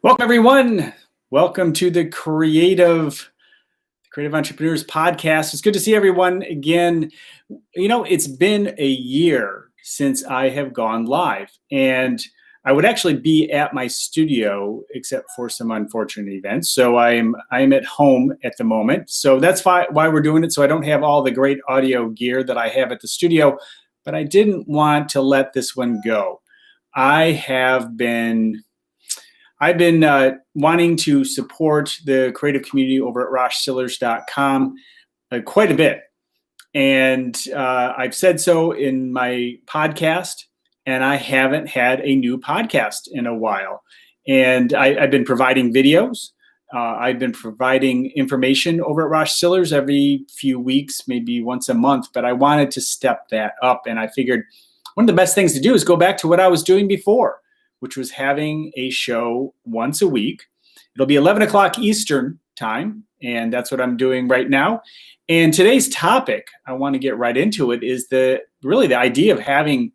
Welcome, everyone. Welcome to the Creative Entrepreneurs Podcast. It's good to see everyone again. You know, it's been a year since I have gone live, and I would actually be at my studio, except for some unfortunate events. So I'm at home at the moment. So that's why we're doing it. So I don't have all the great audio gear that I have at the studio, but I didn't want to let this one go. I've been wanting to support the creative community over at roshsillers.com quite a bit. And I've said so in my podcast, and I haven't had a new podcast in a while. And I've been providing videos. I've been providing information over at Rosh Sillers every few weeks, maybe once a month, but I wanted to step that up. And I figured one of the best things to do is go back to what I was doing before, which was having a show once a week. It'll be 11 o'clock Eastern time, and that's what I'm doing right now. And today's topic, I want to get right into it, is the idea of having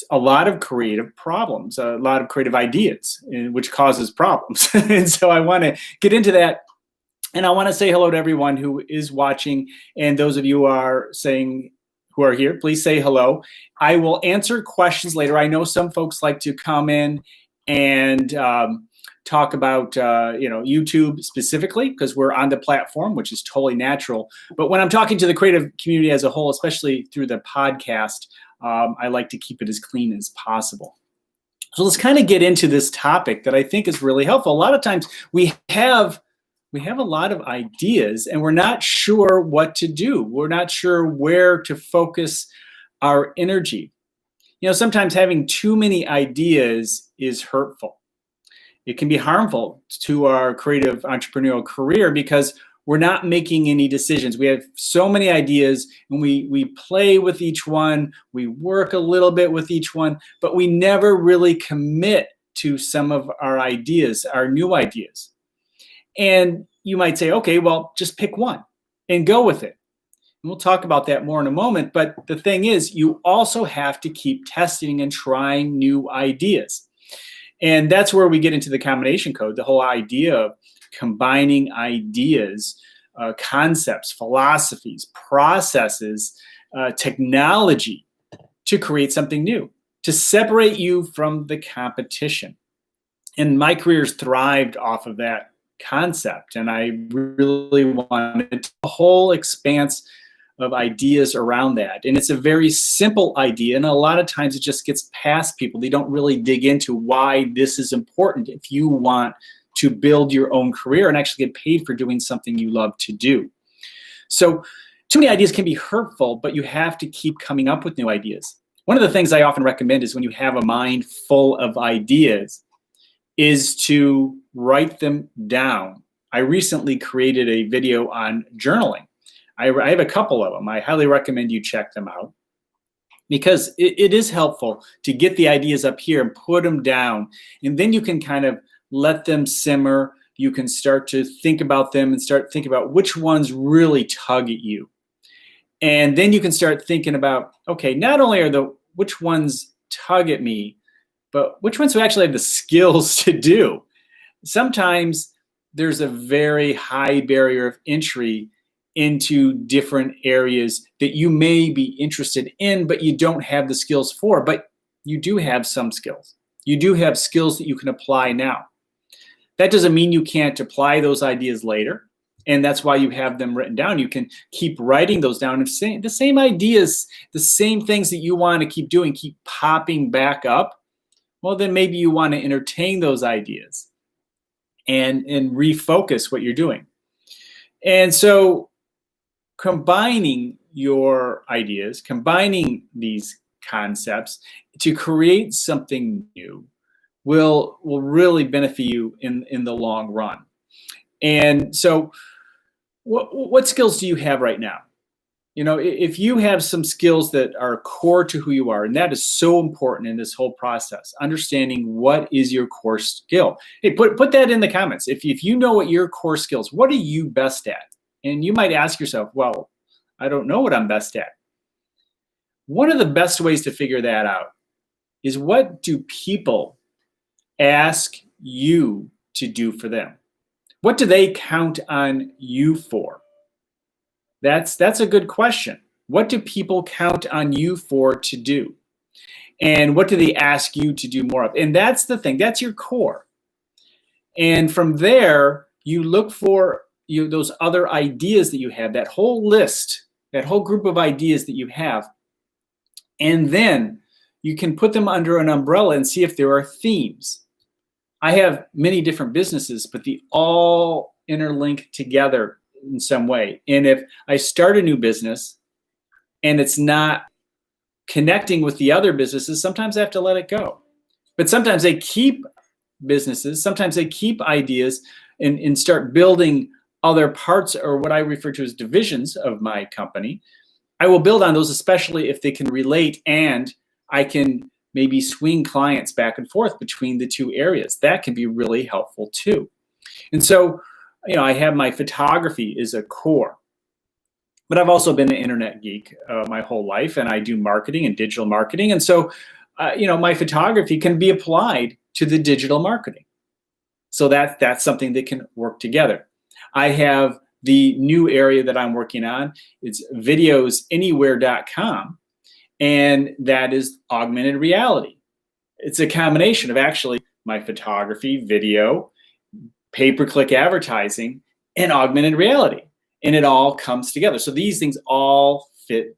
a lot of creative problems, a lot of creative ideas, which causes problems. And so I want to get into that. And I want to say hello to everyone who is watching, and those of you who are here, please say hello. I will answer questions later. I know some folks like to come in and talk about YouTube specifically, because we're on the platform, which is totally natural. But when I'm talking to the creative community as a whole, especially through the podcast, I like to keep it as clean as possible. So let's kind of get into this topic that I think is really helpful. A lot of times we have a lot of ideas and we're not sure what to do. We're not sure where to focus our energy. You know, sometimes having too many ideas is hurtful. It can be harmful to our creative entrepreneurial career because we're not making any decisions. We have so many ideas and we play with each one. We work a little bit with each one, but we never really commit to some of our ideas, our new ideas. And you might say, okay, well, just pick one and go with it. And we'll talk about that more in a moment. But the thing is, you also have to keep testing and trying new ideas. And that's where we get into the combination code, the whole idea of combining ideas, concepts, philosophies, processes, technology to create something new, to separate you from the competition. And my career's thrived off of that concept, and I really wanted a whole expanse of ideas around that. And it's a very simple idea, and a lot of times it just gets past people. They don't really dig into why this is important if you want to build your own career and actually get paid for doing something you love to do. So too many ideas can be hurtful, but you have to keep coming up with new ideas. One of the things I often recommend is when you have a mind full of ideas is to write them down. I recently created a video on journaling. I have a couple of them. I highly recommend you check them out because it is helpful to get the ideas up here and put them down. And then you can kind of let them simmer. You can start to think about them and start thinking about which ones really tug at you. And then you can start thinking about, okay, not only are which ones tug at me, but which ones do I actually have the skills to do? Sometimes there's a very high barrier of entry into different areas that you may be interested in, but you don't have the skills for, but you do have some skills. You do have skills that you can apply now. That doesn't mean you can't apply those ideas later, and that's why you have them written down. You can keep writing those down and the same ideas, the same things that you want to keep doing, keep popping back up. Well, then maybe you want to entertain those ideas and refocus what you're doing. And so combining your ideas, combining these concepts to create something new will really benefit you in the long run. And so what skills do you have right now? You know, if you have some skills that are core to who you are, and that is so important in this whole process, understanding what is your core skill. Hey, put that in the comments. If you know what your core skills, what are you best at? And you might ask yourself, well, I don't know what I'm best at. One of the best ways to figure that out is, what do people ask you to do for them? What do they count on you for? That's a good question. What do people count on you for to do? And what do they ask you to do more of? And that's the thing. That's your core. And from there, you look for those other ideas that you have, that whole list, that whole group of ideas that you have. And then you can put them under an umbrella and see if there are themes. I have many different businesses, but they all interlink together in some way. And if I start a new business and it's not connecting with the other businesses, sometimes I have to let it go. But sometimes I keep businesses, sometimes I keep ideas and start building other parts, or what I refer to as divisions of my company. I will build on those, especially if they can relate and I can maybe swing clients back and forth between the two areas. That can be really helpful too. And so, I have my photography is a core, but I've also been an internet geek my whole life, and I do marketing and digital marketing. And so, my photography can be applied to the digital marketing. So that's something that can work together. I have the new area that I'm working on. It's videosanywhere.com. And that is augmented reality. It's a combination of actually my photography, video, pay-per-click advertising, and augmented reality. And it all comes together. So these things all fit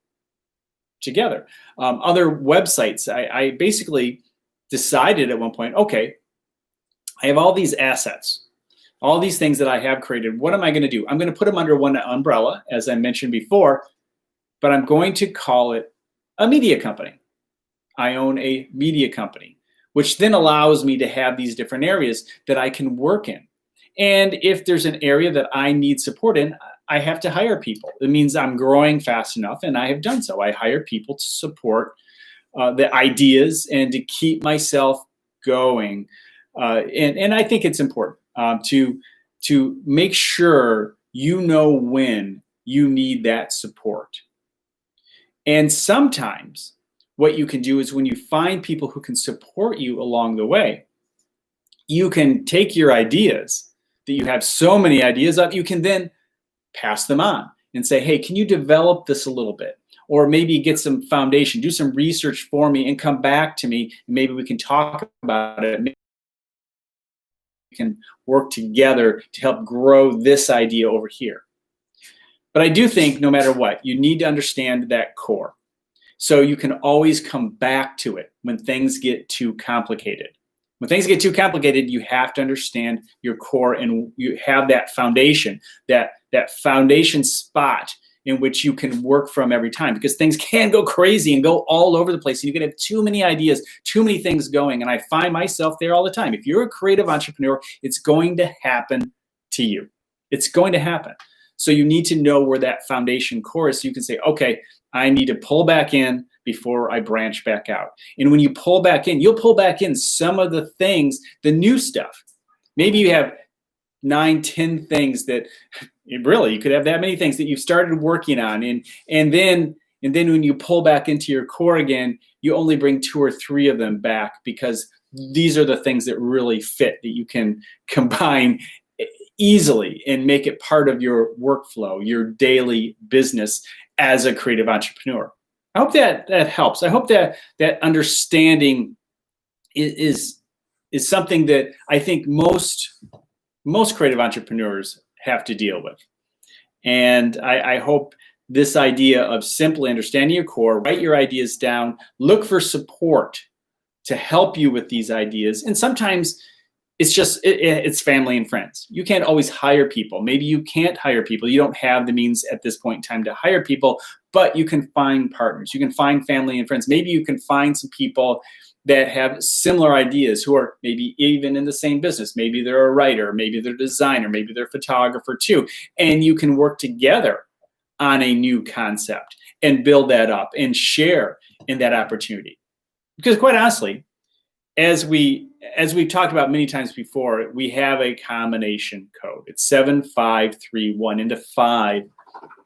together. Other websites, I basically decided at one point, okay, I have all these assets, all these things that I have created. What am I going to do? I'm going to put them under one umbrella, as I mentioned before, but I'm going to call it a media company. I own a media company, which then allows me to have these different areas that I can work in. And if there's an area that I need support in, I have to hire people. It means I'm growing fast enough, and I have done so. I hire people to support the ideas and to keep myself going. And I think it's important to make sure you know when you need that support. And sometimes what you can do is when you find people who can support you along the way, you can take your ideas that you have so many ideas of, you can then pass them on and say, hey, can you develop this a little bit? Or maybe get some foundation, do some research for me and come back to me. And maybe we can talk about it. Maybe we can work together to help grow this idea over here. But I do think no matter what, you need to understand that core. So you can always come back to it when things get too complicated. When things get too complicated, you have to understand your core, and you have that foundation, that foundation spot in which you can work from every time, because things can go crazy and go all over the place. And you can have too many ideas, too many things going. And I find myself there all the time. If you're a creative entrepreneur, it's going to happen to you. It's going to happen. So you need to know where that foundation core is, so you can say, okay, I need to pull back in before I branch back out. And when you pull back in, you'll pull back in some of the things, the new stuff. Maybe you have 9, 10 things that really, you could have that many things that you've started working on. And then when you pull back into your core again, you only bring 2 or 3 of them back, because these are the things that really fit, that you can combine easily and make it part of your workflow, your daily business as a creative entrepreneur. I hope that helps. I hope that understanding is something that I think most creative entrepreneurs have to deal with. And I hope this idea of simply understanding your core, write your ideas down, look for support to help you with these ideas. And sometimes it's just, it's family and friends. You can't always hire people. Maybe you can't hire people. You don't have the means at this point in time to hire people, but you can find partners. You can find family and friends. Maybe you can find some people that have similar ideas, who are maybe even in the same business. Maybe they're a writer, maybe they're a designer, maybe they're a photographer too. And you can work together on a new concept and build that up and share in that opportunity. Because quite honestly, as we've talked about many times before, we have a combination code. It's 7531, and the 5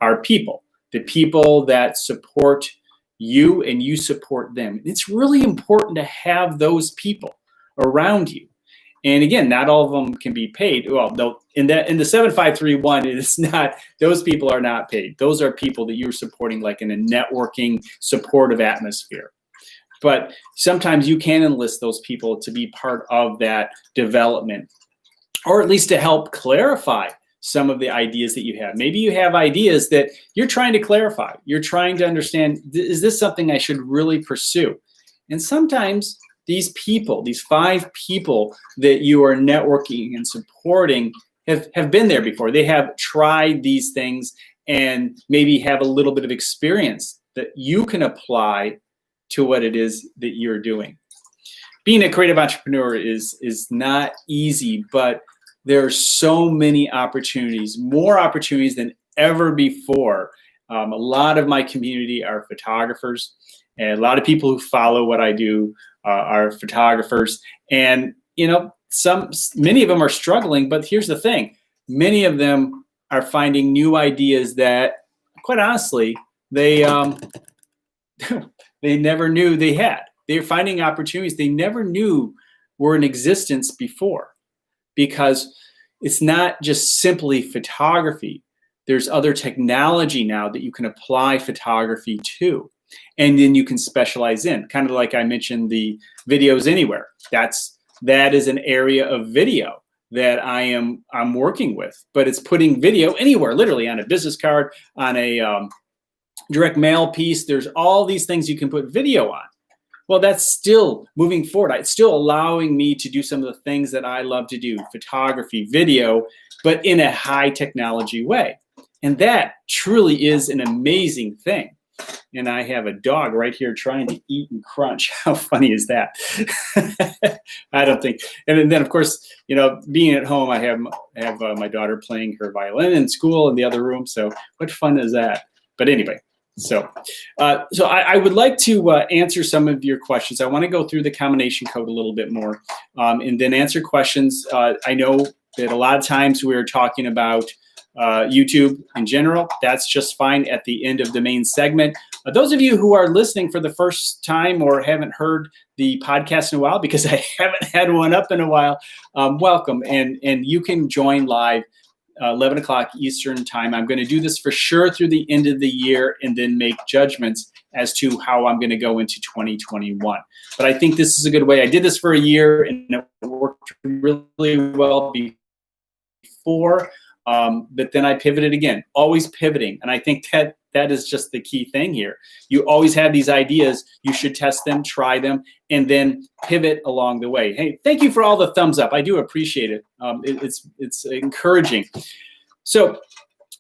are people, the people that support you and you support them. It's really important to have those people around you. And again, not all of them can be paid. Well, no, in the 7531, it is not, those people are not paid. Those are people that you're supporting like in a networking supportive atmosphere. But sometimes you can enlist those people to be part of that development, or at least to help clarify some of the ideas that you have. Maybe you have ideas that you're trying to clarify. You're trying to understand, is this something I should really pursue? And sometimes these people, these 5 people that you are networking and supporting have been there before. They have tried these things and maybe have a little bit of experience that you can apply to what it is that you're doing. Being a creative entrepreneur is not easy, but there are so many opportunities, more opportunities than ever before. A lot of my community are photographers, and a lot of people who follow what I do are photographers. And many of them are struggling, but here's the thing: many of them are finding new ideas that, quite honestly, they they never knew they had. They're finding opportunities they never knew were in existence before, because it's not just simply photography. There's other technology now that you can apply photography to, and then you can specialize in, kind of like I mentioned the videos anywhere. That is an area of video that I'm working with, but it's putting video anywhere, literally on a business card, on a direct mail piece. There's all these things you can put video on. Well, that's still moving forward. It's still allowing me to do some of the things that I love to do, photography, video, but in a high technology way. And that truly is an amazing thing. And I have a dog right here trying to eat and crunch. How funny is that? I don't think. And then, of course, being at home, I have my daughter playing her violin in school in the other room. So what fun is that? But anyway. So I would like to answer some of your questions. I want to go through the combination code a little bit more, and then answer questions. I know that a lot of times we're talking about YouTube in general. That's just fine at the end of the main segment. Those of you who are listening for the first time or haven't heard the podcast in a while, because I haven't had one up in a while, welcome. And you can join live 11 o'clock Eastern time. I'm going to do this for sure through the end of the year and then make judgments as to how I'm going to go into 2021. But I think this is a good way. I did this for a year and it worked really well before, but then I pivoted again, always pivoting. And I think that is just the key thing here. You always have these ideas. You should test them, try them, and then pivot along the way. Hey, thank you for all the thumbs up. I do appreciate it. It's encouraging. So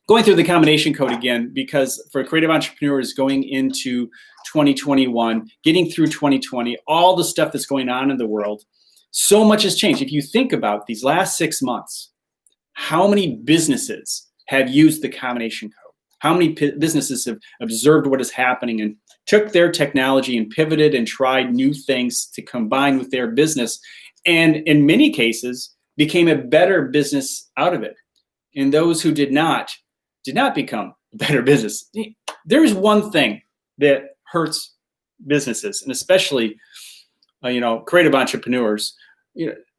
going through the combination code again, because for creative entrepreneurs going into 2021, getting through 2020, all the stuff that's going on in the world, so much has changed. If you think about these last 6 months, how many businesses have used the combination code? How many businesses have observed what is happening and took their technology and pivoted and tried new things to combine with their business, and in many cases became a better business out of it? And those who did not become a better business. There's one thing that hurts businesses, and especially creative entrepreneurs.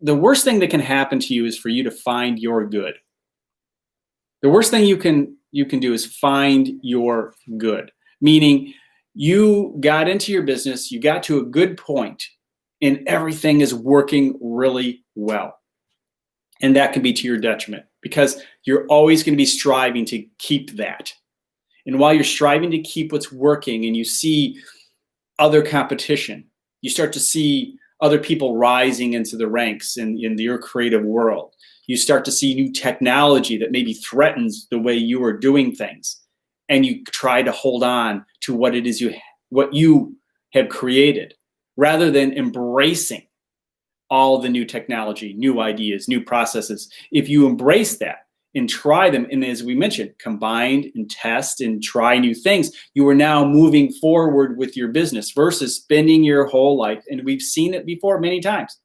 The worst thing that can happen to you is for you to find your good. The worst thing you can do is find your good, meaning you got into your business, you got to a good point, and everything is working really well. And that can be to your detriment, because you're always going to be striving to keep that. And while you're striving to keep what's working and you see other competition, you start to see other people rising into the ranks in your creative world. You start to see new technology that maybe threatens the way you are doing things. And you try to hold on to what it is what you have created, rather than embracing all the new technology, new ideas, new processes. If you embrace that and try them, and as we mentioned, combine and test and try new things, you are now moving forward with your business versus spending your whole life. And we've seen it before many times.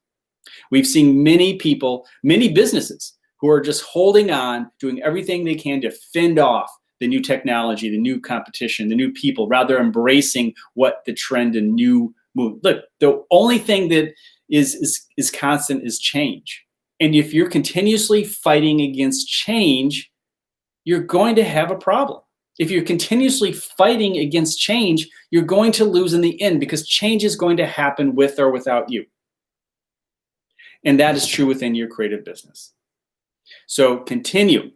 We've seen many people, many businesses who are just holding on, doing everything they can to fend off the new technology, the new competition, the new people, rather embracing what the trend and new move. Look, the only thing that is constant is change. And if you're continuously fighting against change, you're going to have a problem. If you're continuously fighting against change, you're going to lose in the end, because change is going to happen with or without you. And that is true within your creative business. So continue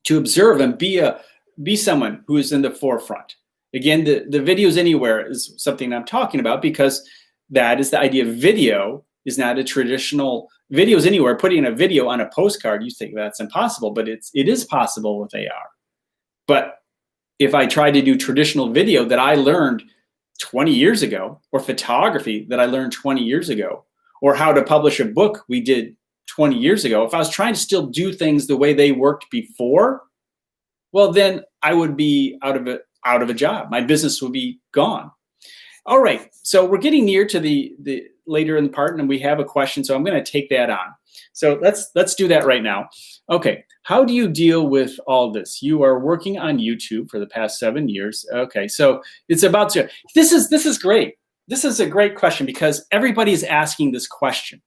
to observe and be someone who is in the forefront. Again, the videos anywhere is something I'm talking about, because that is the idea. Video is not a traditional videos anywhere. Putting a video on a postcard, you think that's impossible, but it is possible with AR. But if I try to do traditional video that I learned 20 years ago, or photography that I learned 20 years ago, or how to publish a book we did 20 years ago, if I was trying to still do things the way they worked before, well, then I would be out of a job. My business would be gone. All right, so we're getting near to the later in the part, and we have a question, so I'm going to take that on. So let's do that right now. Okay, how do you deal with all this? You are working on YouTube for the past 7 years. Okay, so it's about to. This is great. This is a great question, because everybody's asking this question,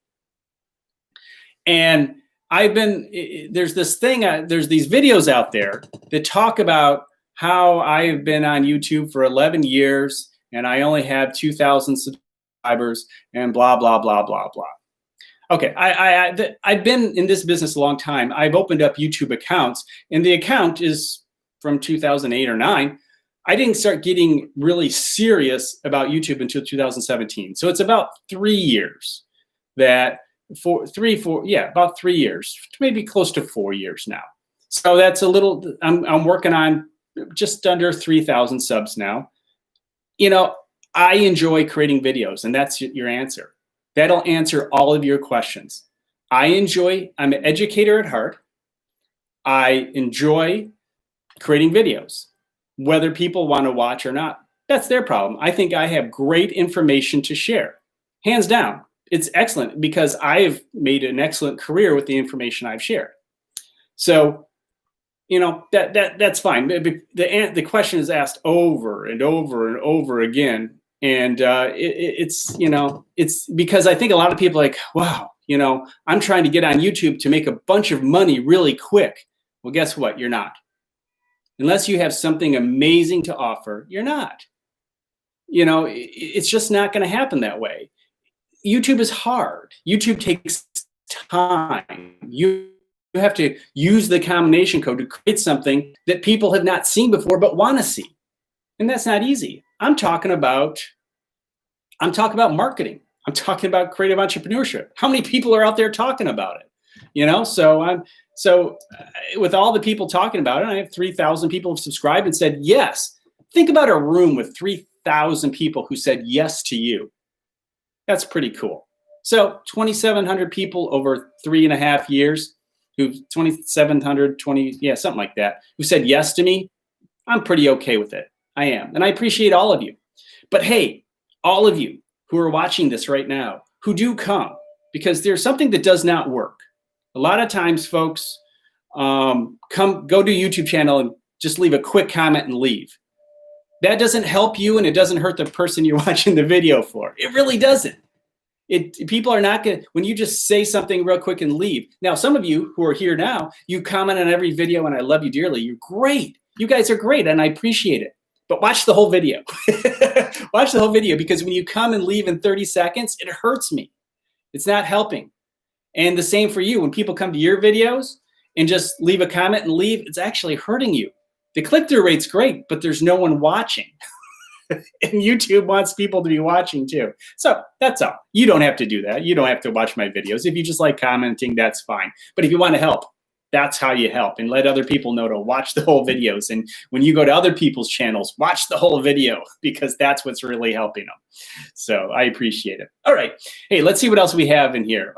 and there's this thing. There's these videos out there that talk about how I've been on YouTube for 11 years. And I only have 2,000 subscribers, and blah, blah, blah, blah, blah. Okay, I've been in this business a long time. I've opened up YouTube accounts, and the account is from 2008 or 9. I didn't start getting really serious about YouTube until 2017. So it's about 3 years about 3 years, maybe close to 4 years now. So that's a little, I'm working on just under 3,000 subs now. You know, I enjoy creating videos, and that's your answer. That'll answer all of your questions. I'm an educator at heart. I enjoy creating videos. Whether people want to watch or not, that's their problem. I think I have great information to share. Hands down, it's excellent, because I've made an excellent career with the information I've shared. So, you know, that's fine. The question is asked over and over and over again, and it's because I think a lot of people are like, wow, you know, I'm trying to get on YouTube to make a bunch of money really quick. Well, guess what? You're not. Unless you have something amazing to offer, you're not. You know, it's just not going to happen that way. YouTube is hard. YouTube takes time. You have to use the combination code to create something that people have not seen before but want to see. And that's not easy. I'm talking about marketing. I'm talking about creative entrepreneurship. How many people are out there talking about it? You know, so with all the people talking about it, I have 3,000 people have subscribed and said yes. Think about a room with 3,000 people who said yes to you. That's pretty cool. So 2,700 people over 3.5 years, who 2,700, something like that, who said yes to me. I'm pretty okay with it. I am. And I appreciate all of you. But hey, all of you who are watching this right now, who do come, because there's something that does not work. A lot of times folks go to YouTube channel and just leave a quick comment and leave. That doesn't help you, and it doesn't hurt the person you're watching the video for. It really doesn't. People are not going to, when you just say something real quick and leave. Now, some of you who are here now, you comment on every video, and I love you dearly. You're great. You guys are great, and I appreciate it. But watch the whole video. Watch the whole video, because when you come and leave in 30 seconds, it hurts me. It's not helping. And the same for you. When people come to your videos and just leave a comment and leave, it's actually hurting you. The click-through rate's great, but there's no one watching. And YouTube wants people to be watching too. So that's all. You don't have to do that. You don't have to watch my videos. If you just like commenting, that's fine. But if you want to help, that's how you help, and let other people know to watch the whole videos. And when you go to other people's channels, watch the whole video, because that's what's really helping them. So I appreciate it. All right. Hey, let's see what else we have in here.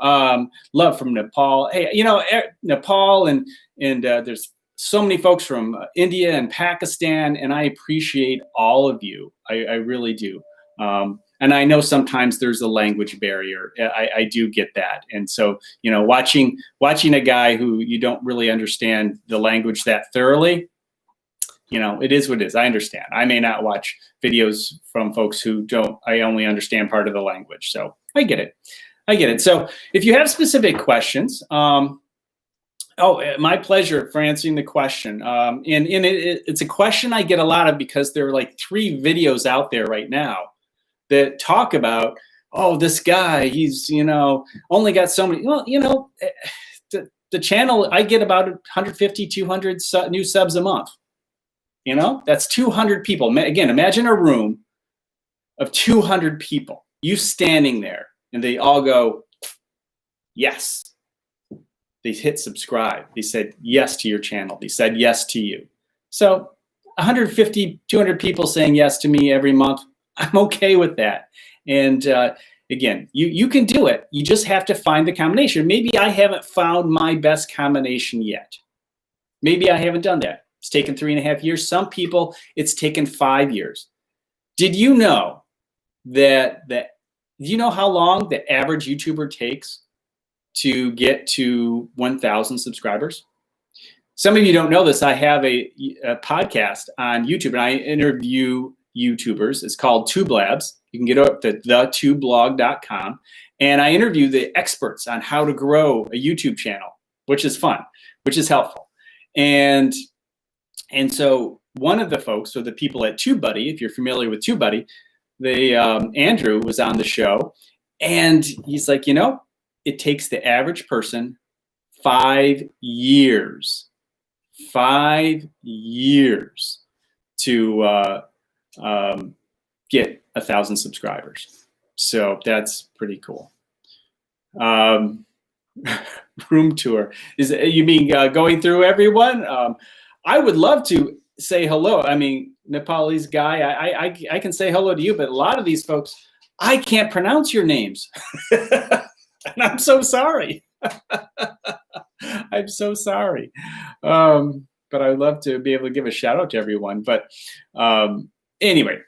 Love from Nepal. Hey, you know, Nepal and there's so many folks from India and Pakistan, and I appreciate all of you. I really do. And I know sometimes there's a language barrier. I do get that. And so, you know, watching a guy who you don't really understand the language that thoroughly, you know, it is what it is. I understand. I may not watch videos from folks who I only understand part of the language. So I get it. I get it. So if you have specific questions, my pleasure for answering the question. It's a question I get a lot of because there are like 3 videos out there right now that talk about, oh, this guy, he's, only got so many. Well, the channel, I get about 150, 200 new subs a month. That's 200 people. Again, imagine a room of 200 people, you standing there, and they all go, yes. They hit subscribe. They said yes to your channel. They said yes to you. So 150, 200 people saying yes to me every month, I'm okay with that. And again, you can do it. You just have to find the combination. Maybe I haven't found my best combination yet. Maybe I haven't done that. It's taken 3.5 years. Some people, it's taken 5 years. Did you know do you know how long the average YouTuber takes to get to 1,000 subscribers? Some of you don't know this. I have a podcast on YouTube, and I interview YouTubers. It's called Tube Labs. You can get up to thetubeblog.com, and I interview the experts on how to grow a YouTube channel, which is fun, which is helpful. And so one of the folks, so the people at TubeBuddy, if you're familiar with TubeBuddy, Andrew was on the show, and he's like, it takes the average person 5 years. 5 years to get 1,000 subscribers. So that's pretty cool. Room tour. You mean going through everyone? I would love to say hello. I mean, Nepalese guy, I can say hello to you, but a lot of these folks, I can't pronounce your names. And I'm so sorry. I'm so sorry. But I'd love to be able to give a shout out to everyone. But anyway,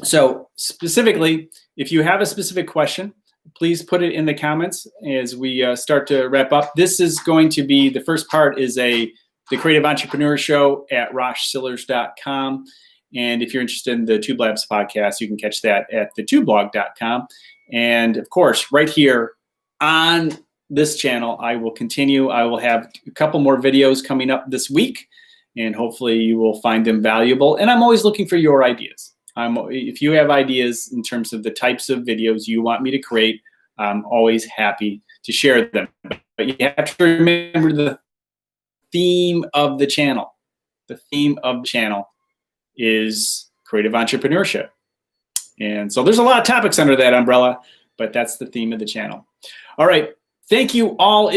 so specifically, if you have a specific question, please put it in the comments as we start to wrap up. This is going to be, the first part is the Creative Entrepreneur Show at roshsillers.com. And if you're interested in the Tube Labs podcast, you can catch that at thetubeblog.com. And of course, right here on this channel, I will continue. I will have a couple more videos coming up this week, and hopefully you will find them valuable. And I'm always looking for your ideas. If you have ideas in terms of the types of videos you want me to create, I'm always happy to share them. But you have to remember the theme of the channel. The theme of the channel is creative entrepreneurship. And so there's a lot of topics under that umbrella, but that's the theme of the channel. All right. Thank you all.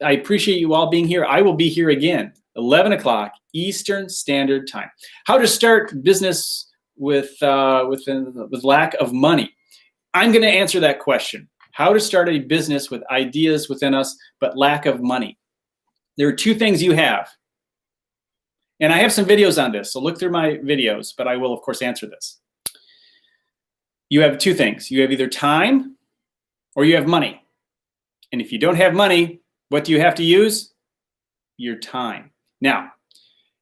I appreciate you all being here. I will be here again, 11 o'clock Eastern Standard Time. How to start business with lack of money. I'm going to answer that question. How to start a business with ideas within us, but lack of money. There are 2 things you have. And I have some videos on this, so look through my videos, but I will, of course, answer this. You have 2 things. You have either time or you have money. And if you don't have money, what do you have to use? Your time. Now,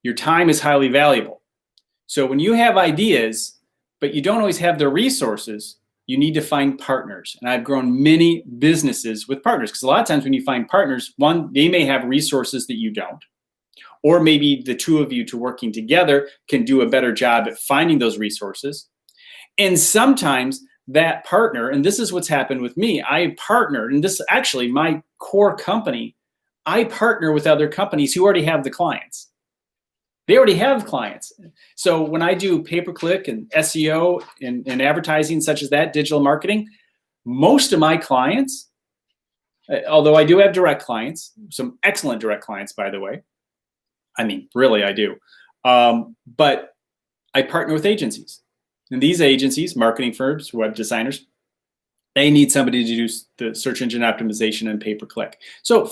your time is highly valuable. So when you have ideas, but you don't always have the resources, you need to find partners. And I've grown many businesses with partners, because a lot of times when you find partners, one, they may have resources that you don't, or maybe the 2 of you working together can do a better job at finding those resources. And sometimes that partner, and this is what's happened with me, I partnered, and this is actually my core company, I partner with other companies who already have the clients. They already have clients. So when I do pay-per-click and SEO and advertising such as that, digital marketing, most of my clients, although I do have direct clients, some excellent direct clients, by the way. I mean, really, I do. But I partner with agencies. And these agencies, marketing firms, web designers, they need somebody to do the search engine optimization and pay-per-click. So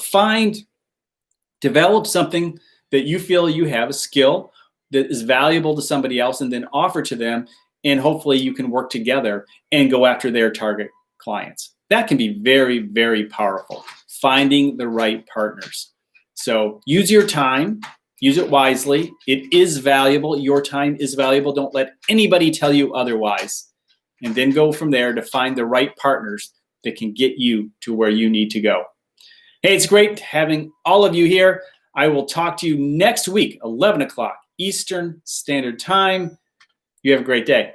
develop something that you feel you have, a skill that is valuable to somebody else, and then offer to them, and hopefully you can work together and go after their target clients. That can be very, very powerful, finding the right partners. So use your time, use it wisely. It is valuable. Your time is valuable. Don't let anybody tell you otherwise. And then go from there to find the right partners that can get you to where you need to go. Hey, it's great having all of you here. I will talk to you next week, 11 o'clock Eastern Standard Time. You have a great day.